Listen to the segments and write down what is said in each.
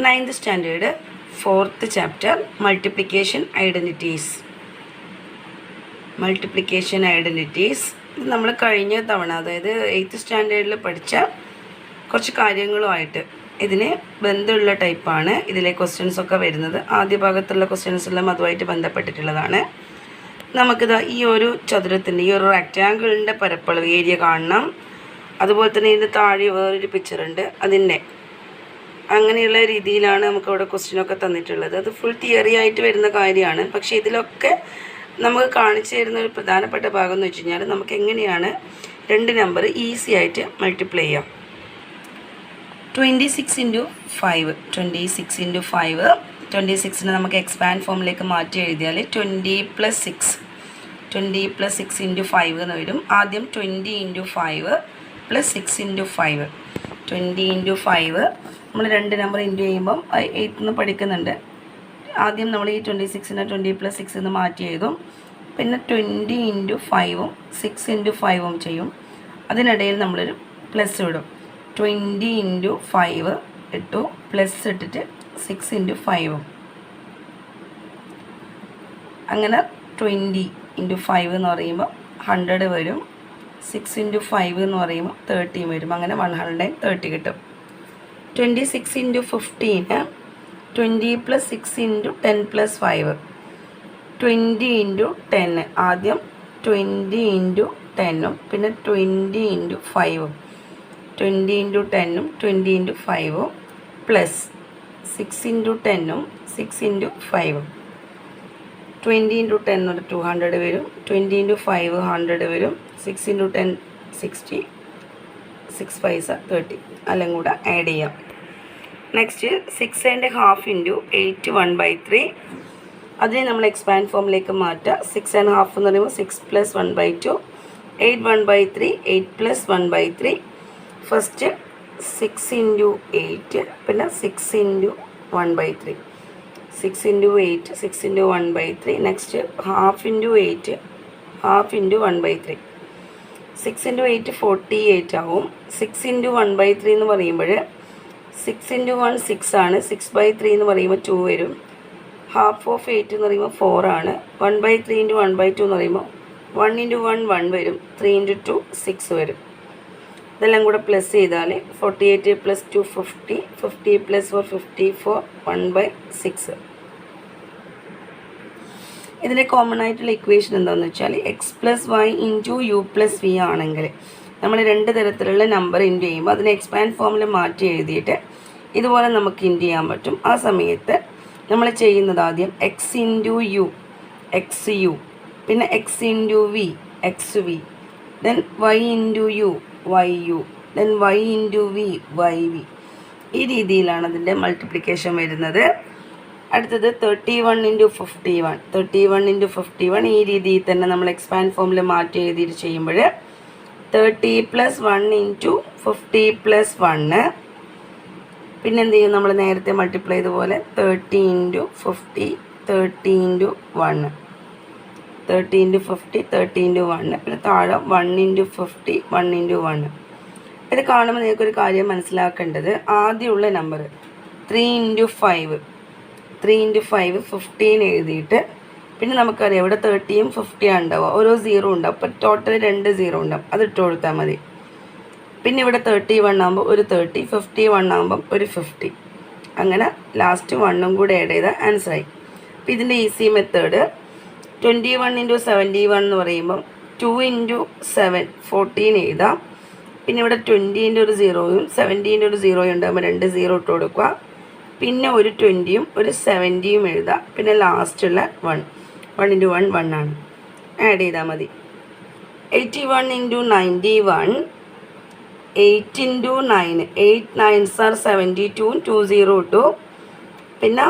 9th standard 4th chapter multiplication identities. ഇത് നമ്മൾ കഴിഞ്ഞ തവണ, അതായത് 8th സ്റ്റാൻഡേർഡിൽ പഠിച്ച കുറച്ച് കാര്യങ്ങളുമായിട്ട് ഇതിന് ബന്ധമുള്ള ടൈപ്പാണ് ഇതിലെ ക്വസ്റ്റ്യൻസൊക്കെ വരുന്നത്. ആദ്യ ഭാഗത്തുള്ള ക്വസ്റ്റ്യൻസ് എല്ലാം അതുമായിട്ട് ബന്ധപ്പെട്ടിട്ടുള്ളതാണ്. നമുക്കിത് ഈ ഒരു ചതുരത്തിൻ്റെ, ഈ ഒരു റെക്റ്റാങ്കിളിൻ്റെ പരപ്പളവ് ഏരിയ കാണണം. അതുപോലെ തന്നെ ഇതിൻ്റെ താഴെ വേറൊരു പിക്ചറുണ്ട്, അതിൻ്റെ അങ്ങനെയുള്ള രീതിയിലാണ് നമുക്കവിടെ ക്വസ്റ്റ്യനൊക്കെ തന്നിട്ടുള്ളത്. അത് ഫുൾ തിയറി ആയിട്ട് വരുന്ന കാര്യമാണ്. പക്ഷേ ഇതിലൊക്കെ നമുക്ക് കാണിച്ചു തരുന്ന ഒരു പ്രധാനപ്പെട്ട ഭാഗം എന്ന് വെച്ച് കഴിഞ്ഞാൽ നമുക്ക് എങ്ങനെയാണ് രണ്ട് നമ്പർ ഈസി ആയിട്ട് മൾട്ടിപ്ലൈ ചെയ്യാം. 26 × 5, 26 നമുക്ക് എക്സ്പാൻഡ് ഫോമിലേക്ക് മാറ്റി എഴുതിയാൽ 20 + 6 × 5 എന്ന് വരും. ആദ്യം 20 × 5 + 6 × 5. 20 × 5 നമ്മൾ രണ്ട് നമ്പർ ഇൻറ്റു ചെയ്യുമ്പം 8 എന്ന് പഠിക്കുന്നുണ്ട്. ആദ്യം നമ്മൾ ഈ 26നെ 20 + 6 എന്ന് മാറ്റി എഴുതും. പിന്നെ 20 × 5 6 × 5 ചെയ്യും. അതിനിടയിൽ നമ്മളൊരു പ്ലസ് ഇടും. 20 × 5 ഇട്ടു, പ്ലസ് ഇട്ടിട്ട് 6 × 5. അങ്ങനെ 20 × 5 എന്ന് പറയുമ്പോൾ 100 വരും. 6 × 5 എന്ന് പറയുമ്പോൾ 30 വരും. അങ്ങനെ 130 കിട്ടും. 26 × 15 20 + 6 × 10 + 5. 20 × 10 ആദ്യം 20 × 10 പിന്നെ 20 × 5. 20 × 10 20 × 5 പ്ലസ് 6 × 10 6 × 5. 20 × 10 ഒരു 200 വരും. 20 × 5 100 വരും. 6 × 10 60, 6 പൈസ 30. എല്ലാം കൂടെ ആഡ് ചെയ്യാം. നെക്സ്റ്റ് 6½ × 8 1/3. അതിനെ നമ്മൾ എക്സ്പാൻഡ് ഫോമിലേക്ക് മാറ്റാം. 6½ എന്ന് പറയുമ്പോൾ 6 + 1/2. 8 1/3 8 + 1/3. ഫസ്റ്റ് 6 × 8 പിന്നെ 6 × 1/3. 6 × 8 6 × 1/3. നെക്സ്റ്റ് ½ × 8 ½ × 1/3. 6 × 8 48 ആവും. 6 × 1/3 എന്ന് പറയുമ്പോൾ 6 × 1 6 ആണ്. 6/3 എന്ന് പറയുമ്പോൾ 2 വരും. ½ ഓഫ് 8 എന്ന് പറയുമ്പോൾ 4 ആണ്. 1/3 × 1/2 എന്ന് പറയുമ്പോൾ 1 × 1 1 വരും. 3 × 2 6 വരും. ഇതെല്ലാം കൂടെ പ്ലസ് ചെയ്താൽ 48 + 2 50, 50 + 4 54, 1/6. ഇതിൻ്റെ കോമൺ ആയിട്ടുള്ള ഇക്വേഷൻ എന്താണെന്ന് വെച്ചാൽ x + y × u + v ആണെങ്കിൽ നമ്മൾ രണ്ട് തരത്തിലുള്ള നമ്പർ ഇൻറ്റു ചെയ്യുമ്പോൾ അതിനെ എക്സ്പാൻഡ് ഫോമിൽ മാറ്റി എഴുതിയിട്ട് ഇതുപോലെ നമുക്ക് ഇൻറ്റു ചെയ്യാൻ പറ്റും. ആ സമയത്ത് നമ്മൾ ചെയ്യുന്നത് ആദ്യം x × u xu, പിന്നെ x × v xv, then y × u yu, then y × v yv. ഈ രീതിയിലാണ് അതിൻ്റെ മൾട്ടിപ്ലിക്കേഷൻ വരുന്നത്. അടുത്തത് 31 × 51. 31 × 51 ഈ രീതിയിൽ തന്നെ നമ്മൾ എക്സ്പാൻഡ് ഫോമിൽ മാറ്റി എഴുതിയിട്ട് ചെയ്യുമ്പോൾ 30 + 1 × 50 + 1. പിന്നെ എന്ത് ചെയ്യും, നമ്മൾ നേരത്തെ മൾട്ടിപ്ലൈ ചെയ്തപോലെ 30 × 50 30 × 1, 30 × 50 30 × 1. പിന്നെ താഴെ 1 × 50 1 × 1. ഇത് കാണുമ്പോൾ നിങ്ങൾക്കൊരു കാര്യം മനസ്സിലാക്കേണ്ടത്, ആദ്യമുള്ള നമ്പർ 3 × 5 × 5 15 എഴുതിയിട്ട് പിന്നെ നമുക്കറിയാം ഇവിടെ 30യും 50 ഉണ്ടാവുക, ഓരോ 0 ഉണ്ടാവും. അപ്പോൾ ടോട്ടൽ 2 0 ഉണ്ടാവും. അത് ഇട്ട് കൊടുത്താൽ മതി. പിന്നെ ഇവിടെ 31 ആകുമ്പോൾ ഒരു 30, 51 ആകുമ്പം ഒരു 50. അങ്ങനെ ലാസ്റ്റ് 1 കൂടെ ആഡ് ചെയ്താൽ ആൻസറായി. അപ്പോൾ ഇതിൻ്റെ ഈസി മെത്തേഡ് 21 × 71 എന്ന് പറയുമ്പം 2 × 7 14 എഴുതാം. പിന്നെ ഇവിടെ 20 ൻ്റെ ഒരു 0യും 70 ൻ്റെ ഒരു 0യും ഉണ്ടാകുമ്പോൾ 2 0 ഇട്ട് കൊടുക്കുക. പിന്നെ ഒരു 20യും ഒരു 70യും എഴുതാം. പിന്നെ ലാസ്റ്റുള്ള 1 × 1 1 ആണ്. ആഡ് ചെയ്താൽ മതി. 81 × 91 8 × 9 8 9s are 72, 20 ഇട്ടു. പിന്നെ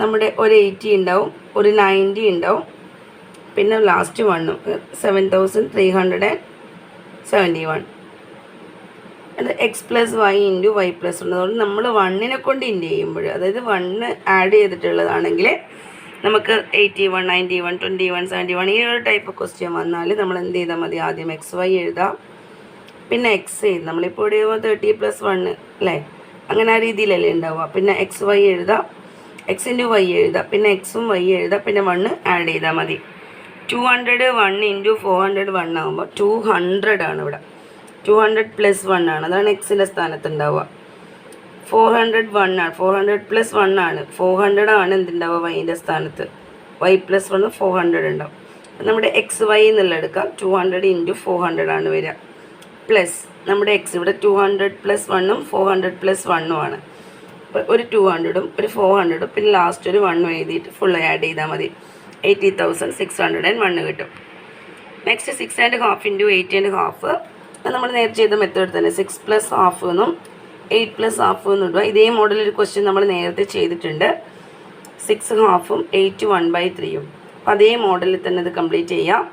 നമ്മുടെ ഒരു 80 ഉണ്ടാവും, ഒരു 90 ഉണ്ടാവും. പിന്നെ ലാസ്റ്റ് 1 7371. അത് x + y × y + ഉള്ളതുകൊണ്ട് നമ്മൾ 1നെ കൊണ്ട് ഇൻറ്റു ചെയ്യുമ്പോൾ, അതായത് 1 ആഡ് ചെയ്തിട്ടുള്ളതാണെങ്കിൽ നമുക്ക് 81 91 21 71 ഈ ഒരു ടൈപ്പ് ക്വസ്റ്റ്യൻ വന്നാൽ നമ്മൾ എന്ത് ചെയ്താൽ മതി, ആദ്യം xy എഴുതാം. പിന്നെ x എഴുതാം. നമ്മളിപ്പോൾ ഇവിടെ 30 + 1 അല്ലേ, അങ്ങനെ ആ രീതിയിലല്ലേ ഉണ്ടാവുക. പിന്നെ എക്സ് വൈ എഴുതാം, എക്സ് ഇൻറ്റു വൈ എഴുതാം, പിന്നെ എക്സും വൈ എഴുതാം, പിന്നെ 1 ആഡ് ചെയ്താൽ മതി. 200 1 ഇൻറ്റു 400 1 ആകുമ്പോൾ 200 ആണ് ഇവിടെ. 200 പ്ലസ് 1 ആണ്, അതാണ് എക്സിൻ്റെ സ്ഥാനത്ത് ഉണ്ടാവുക. 400 1 ആണ്, 400 പ്ലസ് 1 ആണ്, 400 ആണ് എന്തുണ്ടാവുക വൈൻ്റെ സ്ഥാനത്ത്. വൈ പ്ലസ് 1 400 ഉണ്ടാവും. നമ്മുടെ എക്സ് വൈ എന്നുള്ള എടുക്കാം. 200 ഇൻറ്റു 400 ആണ് വരിക. പ്ലസ് നമ്മുടെ എക്സ് ഇവിടെ 200 പ്ലസ് 1ഉം 400 പ്ലസ് 1ഉം ആണ്. അപ്പോൾ ഒരു 200ഉം ഒരു 400ഉം പിന്നെ ലാസ്റ്റ് ഒരു 1ഉം എഴുതിയിട്ട് ഫുൾ ആഡ് ചെയ്താൽ മതി. 80,601 കിട്ടും. Next 6.5 into 8.5. അത് നമ്മൾ നേരത്തെ ചെയ്ത മെത്തേഡ് തന്നെ. 6 പ്ലസ് ഹാഫ് എന്നും 8 പ്ലസ് ഹാഫ് എന്നും ഇടുക. ഇതേ മോഡലൊരു ക്വസ്റ്റ്യൻ നമ്മൾ നേരത്തെ ചെയ്തിട്ടുണ്ട്. 6 ഹാഫും 8 1/3ഉം. അപ്പോൾ അതേ മോഡലിൽ തന്നെ ഇത് കംപ്ലീറ്റ് ചെയ്യാം.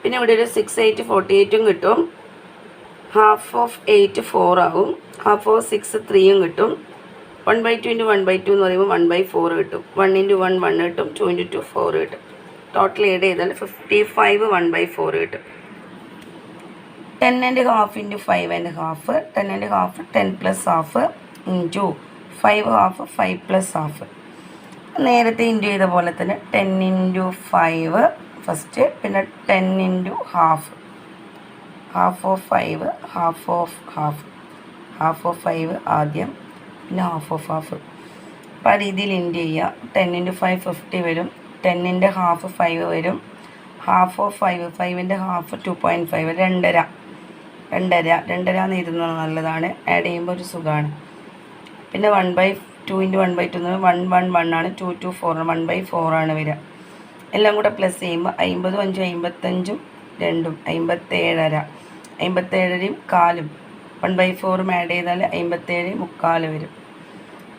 പിന്നെ ഇവിടെ ഒരു 6 8 48ഉം കിട്ടും. ഹാഫ് ഓഫ് 8 4 ആവും. ഹാഫ് ഓഫ് 6 3ഉം കിട്ടും. 1/2 ഇൻറ്റു 1/2 എന്ന് പറയുമ്പോൾ 1/4 കിട്ടും. 1 ഇൻറ്റു 1 1 കിട്ടും. 2 ഇൻറ്റു 2 4 കിട്ടും. ടോട്ടൽ ഏഡ് ചെയ്താൽ 55 1/4 കിട്ടും. 10.5 into 5.5. 10.5 10 plus half into 5 half 5 plus half. നേരത്തെ ഇൻറ്റു ചെയ്ത പോലെ തന്നെ 10 ഇൻറ്റു 5 ഫസ്റ്റ്, പിന്നെ 10 into half, half of 5 half of half, half of 5 ആദ്യം, പിന്നെ ഹാഫ് ഓഫ് ഹാഫ്. അപ്പോൾ ആ രീതിയിൽ ഇൻറ്റു ചെയ്യുക. 10 ഇൻറ്റു 5 50 വരും. 10ൻ്റെ ഹാഫ് 5 വരും. ഹാഫ് ഓഫ് 5 5ൻ്റെ ഹാഫ് 2.5 2.5 2.5 എന്ന് ഇരുന്നത് നല്ലതാണ്. ആഡ് ചെയ്യുമ്പോൾ ഒരു സുഖമാണ്. പിന്നെ 1/2 ഇൻറ്റു 1/2 എന്ന് 1 1 1 ആണ്. 2 2 4 1/4 ആണ് വരിക. എല്ലാം കൂടെ പ്ലസ് ചെയ്യുമ്പോൾ 50 5 55ഉം 2ഉം 57.5 57.5 കാലും 1/4 ആഡ് ചെയ്താൽ 57.75 വരും.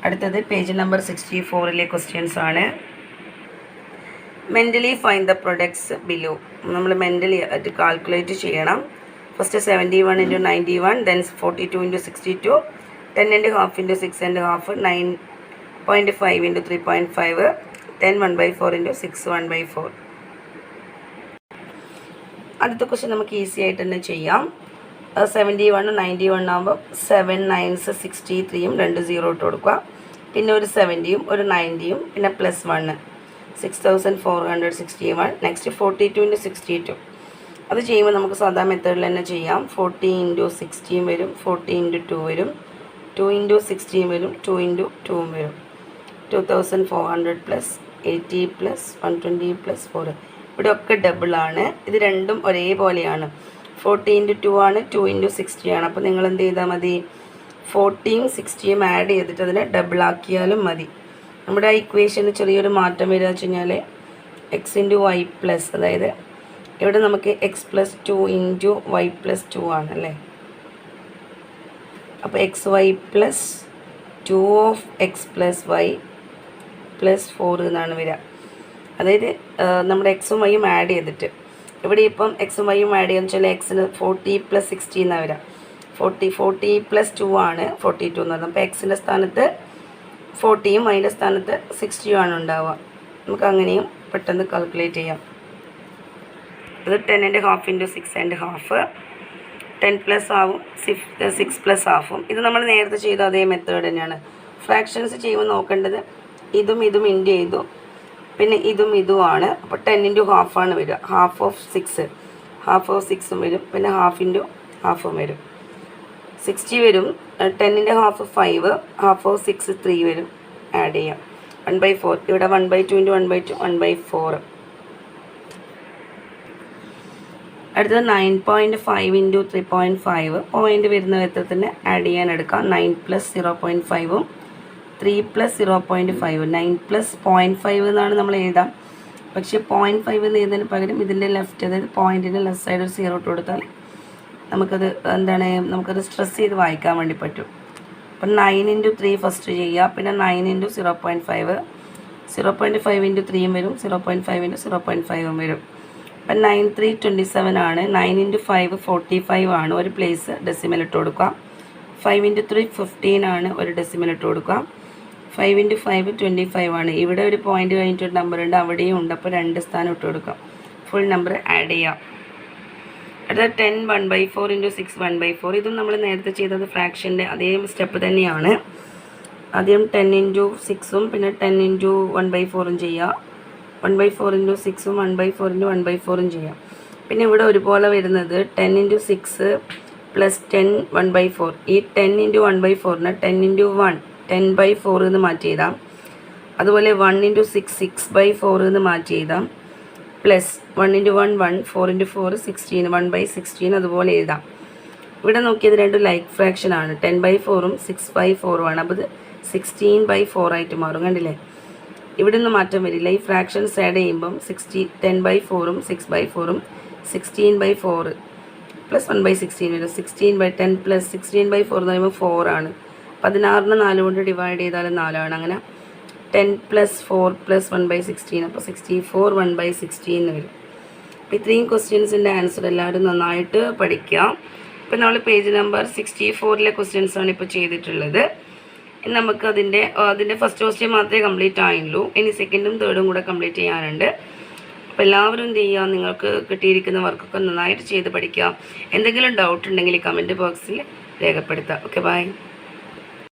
അടുത്തത് പേജ് നമ്പർ 64 ക്വസ്റ്റ്യൻസ് ആണ്. Mentally find the products below. നമ്മൾ മെൻ്റലി ആയിട്ട് കാൽക്കുലേറ്റ് ചെയ്യണം. First 71 into 91, then 42 into 62, 10.5 into 6.5, 9.5 into 3.5, 10 1/4 into 6 1/4. അടുത്ത ക്വസ്റ്റ്യൻ നമുക്ക് ഈസി ആയിട്ട് തന്നെ ചെയ്യാം. 71 91 ആകുമ്പോൾ 7 9s 63ഉം 2 0 ഇട്ട് കൊടുക്കുക. പിന്നെ ഒരു 70ഉം ഒരു 90ഉം പിന്നെ പ്ലസ് 1 6461. Next 42 into 62. അത് ചെയ്യുമ്പോൾ നമുക്ക് സാധാ മെത്തേഡിൽ തന്നെ ചെയ്യാം. 40 ഇൻറ്റു 60 വരും, 40 ഇൻറ്റു 2 വരും, 2 ഇൻറ്റു 60 വരും, 2 ഇൻറ്റു 2 വരും. 2400 പ്ലസ് 80 പ്ലസ് 120 പ്ലസ് 4. ഇവിടെ ഒക്കെ ഡബിളാണ്. ഇത് രണ്ടും ഒരേപോലെയാണ്. 40 ഇൻറ്റു 2 ആണ്, 2 ഇൻറ്റു 60 ആണ്. അപ്പോൾ നിങ്ങൾ എന്ത് ചെയ്താൽ മതി, 40യും 60യും ആഡ് ചെയ്തിട്ട് അതിനെ ഡബിളാക്കിയാലും മതി. നമ്മുടെ ആ ഇക്വേഷന് ചെറിയൊരു മാറ്റം വരിക വെച്ച് കഴിഞ്ഞാൽ എക്സ് ഇൻറ്റു വൈ പ്ലസ്, അതായത് ഇവിടെ നമുക്ക് X plus 2 into Y plus 2 ആണല്ലേ. അപ്പോൾ X Y plus 2 of X plus Y plus 4 എന്നാണ് വരിക. അതായത് നമ്മുടെ എക്സും വൈയും ആഡ് ചെയ്തിട്ട് ഇവിടെ ഇപ്പം എക്സും വൈയും ആഡ് ചെയ്യുക വെച്ചാൽ എക്സിന് 40 പ്ലസ് 60 എന്നാണ് വരിക. 40 പ്ലസ് 2 ആണ് 42 എന്ന് പറയുന്നത്. അപ്പോൾ എക്സിൻ്റെ സ്ഥാനത്ത് 40യും വൈൻ്റെ സ്ഥാനത്ത് 60യും ആണ് ഉണ്ടാവുക. നമുക്ക് അങ്ങനെയും പെട്ടെന്ന് കാൽക്കുലേറ്റ് ചെയ്യാം. ഇത് 10.5 ഇൻറ്റു 6.5, 10 പ്ലസ് ആവും 6 പ്ലസ് ഹാഫും. ഇത് നമ്മൾ നേരത്തെ ചെയ്ത അതേ മെത്തേഡ് തന്നെയാണ്. ഫ്രാക്ഷൻസ് ചെയ്യുമ്പോൾ നോക്കേണ്ടത് ഇതും ഇതും ഇൻറ്റു ചെയ്തു, പിന്നെ ഇതും ഇതുമാണ്. അപ്പോൾ 10 ഇൻറ്റു ഹാഫാണ് വരിക. ഹാഫ് ഓഫ് 6 ഹാഫ് ഓഫ് 6ഉം വരും, പിന്നെ ഹാഫ് ഇൻറ്റു ഹാഫും വരും. 60 വരും. 10ൻ്റെ ഹാഫ് 5, ഹാഫ് ഓഫ് 6 3 വരും. ആഡ് ചെയ്യാം. 1/4 ഇവിടെ 1/2 ഇൻറ്റു 1/2 1/4. അടുത്തത് 9.5 ഇൻറ്റു 3.5. പോയിൻ്റ് വരുന്ന വിധത്തിൽ ആഡ് ചെയ്യാൻ എടുക്കാം. 9 പ്ലസ് 0.5ഉം 3 പ്ലസ് 0.5. 9 പ്ലസ് 0.5 എന്നാണ് നമ്മൾ എഴുതാം. പക്ഷേ 0.5 എന്ന് എഴുതുന്നതിന് പകരം ഇതിൻ്റെ ലെഫ്റ്റ്, അതായത് പോയിൻറ്റിൻ്റെ ലെഫ്റ്റ് സൈഡ് ഒരു 0 ഇട്ട് കൊടുത്താൽ നമുക്കത് സ്ട്രെസ് ചെയ്ത് വായിക്കാൻ വേണ്ടി പറ്റും. അപ്പം 9 ഇൻറ്റു 3 ഫസ്റ്റ് ചെയ്യുക, പിന്നെ 9 ഇൻറ്റു 0.5, 0.5 ഇൻറ്റു 3യും വരും, 0.5 ഇൻറ്റു 0.5ഉം വരും. അപ്പം 9 3 27 ആണ്. 9 ഇൻറ്റു 5 45 ആണ്. ഒരു പ്ലേസ് ഡെസിമൽ ഇട്ട് കൊടുക്കാം. 5 ഇൻറ്റു 3 15 ആണ്. ഒരു ഡെസിമൽ ഇട്ട് കൊടുക്കാം. 5 ഇൻറ്റു 5 25 ആണ്. ഇവിടെ ഒരു പോയിൻ്റ് കഴിഞ്ഞിട്ടൊരു നമ്പർ ഉണ്ട്, അവിടെയും ഉണ്ട്. അപ്പോൾ 2 സ്ഥാനം ഇട്ട് കൊടുക്കാം. ഫുൾ നമ്പർ ആഡ് ചെയ്യാം. അടുത്ത 10 1/4 ഇൻറ്റു 6 1/4. ഇതും നമ്മൾ നേരത്തെ ചെയ്തത് ഫ്രാക്ഷൻ്റെ അതേ സ്റ്റെപ്പ് തന്നെയാണ്. ആദ്യം 10 ഇൻറ്റു 6ഉം പിന്നെ 10 ഇൻറ്റു 1/4ഉം ചെയ്യുക. 1/4 ഇൻറ്റു 6ഉം 1/4 ഇൻറ്റു 1/4ഉം ചെയ്യാം. പിന്നെ ഇവിടെ ഒരുപോലെ വരുന്നത് 10 ഇൻറ്റു 6 പ്ലസ് 10 1/4. ഈ 10 ഇൻറ്റു 1/4നെ 10 ഇൻറ്റു 1 10/4 എന്ന് മാറ്റി എഴുതാം. അതുപോലെ 1 ഇൻറ്റു 6 6/4 എന്ന് മാറ്റി എഴുതാം. പ്ലസ് 1 ഇൻറ്റു 1 1 4 ഇൻറ്റു 4 16 1/16 അതുപോലെ എഴുതാം. ഇവിടെ നോക്കിയത് രണ്ടും ലൈക്ക് ഫ്രാക്ഷൻ ആണ്. 10/4ഉം 6/4ഉം ആണ്. അപ്പോൾ ഇത് 16/4 ആയിട്ട് മാറും. കണ്ടില്ലേ? ഇവിടെ നിന്ന് മാറ്റം വരില്ല. ഈ ഫ്രാക്ഷൻസ് ആഡ് ചെയ്യുമ്പം 10/4ഉം 6/4ഉം 16/4 പ്ലസ് 1/16 വരും. 16/10 പ്ലസ് 16/4 എന്ന് പറയുമ്പോൾ 4 ആണ്. 16നെ 4 കൊണ്ട് ഡിവൈഡ് ചെയ്താൽ 4 ആണ്. അങ്ങനെ 10 പ്ലസ് 4 പ്ലസ് 1/16 അപ്പോൾ 64 1/16 എന്ന് വരും. അപ്പോൾ ഇത്രയും ക്വസ്റ്റ്യൻസിൻ്റെ ആൻസർ എല്ലാവരും നന്നായിട്ട് പഠിക്കുക. ഇപ്പോൾ നമ്മൾ പേജ് നമ്പർ 64ലെ ക്വസ്റ്റ്യൻസാണ് ഇപ്പോൾ ചെയ്തിട്ടുള്ളത്. നമുക്ക് അതിൻ്റെ ഫസ്റ്റ് ക്വസ്റ്റ്യൻ മാത്രമേ കംപ്ലീറ്റ് ആയുള്ളൂ. ഇനി സെക്കൻഡും തേർഡും കൂടെ കംപ്ലീറ്റ് ചെയ്യാനുണ്ട്. അപ്പോൾ എല്ലാവരും എന്ത് ചെയ്യുക, നിങ്ങൾക്ക് കിട്ടിയിരിക്കുന്ന വർക്കൊക്കെ നന്നായിട്ട് ചെയ്ത് പഠിക്കുക. എന്തെങ്കിലും ഡൗട്ട് ഉണ്ടെങ്കിൽ കമൻറ്റ് ബോക്സിൽ രേഖപ്പെടുത്തുക. Okay, by.